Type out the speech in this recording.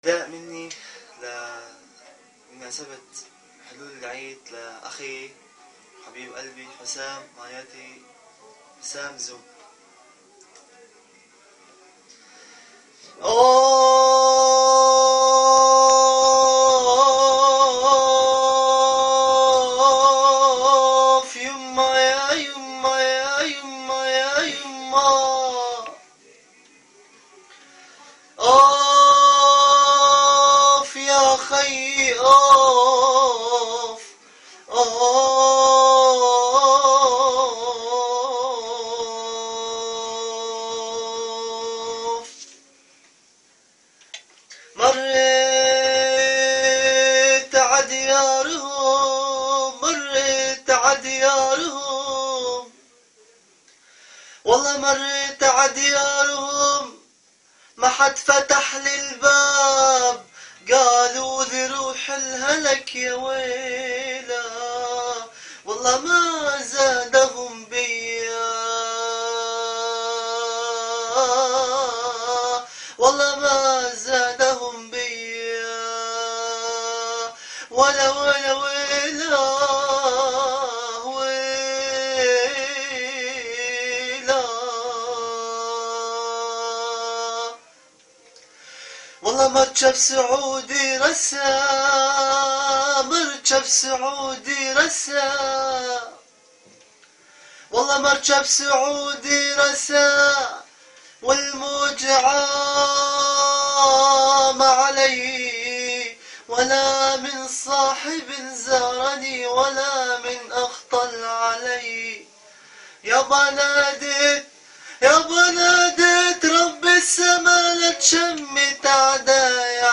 إهداء مني بمناسبة حلول العيد لأخي حبيب قلبي حسام ماياتي حسام زو. أوف يما يا يما يا يما يا يما، أوف يا خي أوف أوف. مريت عديارهم مريت عديارهم والله مريت عديارهم، ما حد فتح لي الباب، قالوا ذي روح الهلك يا ويلا، والله ما زادهم بيا، والله ما زادهم بيا، ولا ولا ويلا ويلا. والله مركب سعودي رسا، مركب سعودي رسا، والله مركب سعودي رسا، والموج عام علي، ولا من صاحب زارني ولا من أخطل علي. يابا ناديت يابا ناديت رب السما لا تشمت عدايا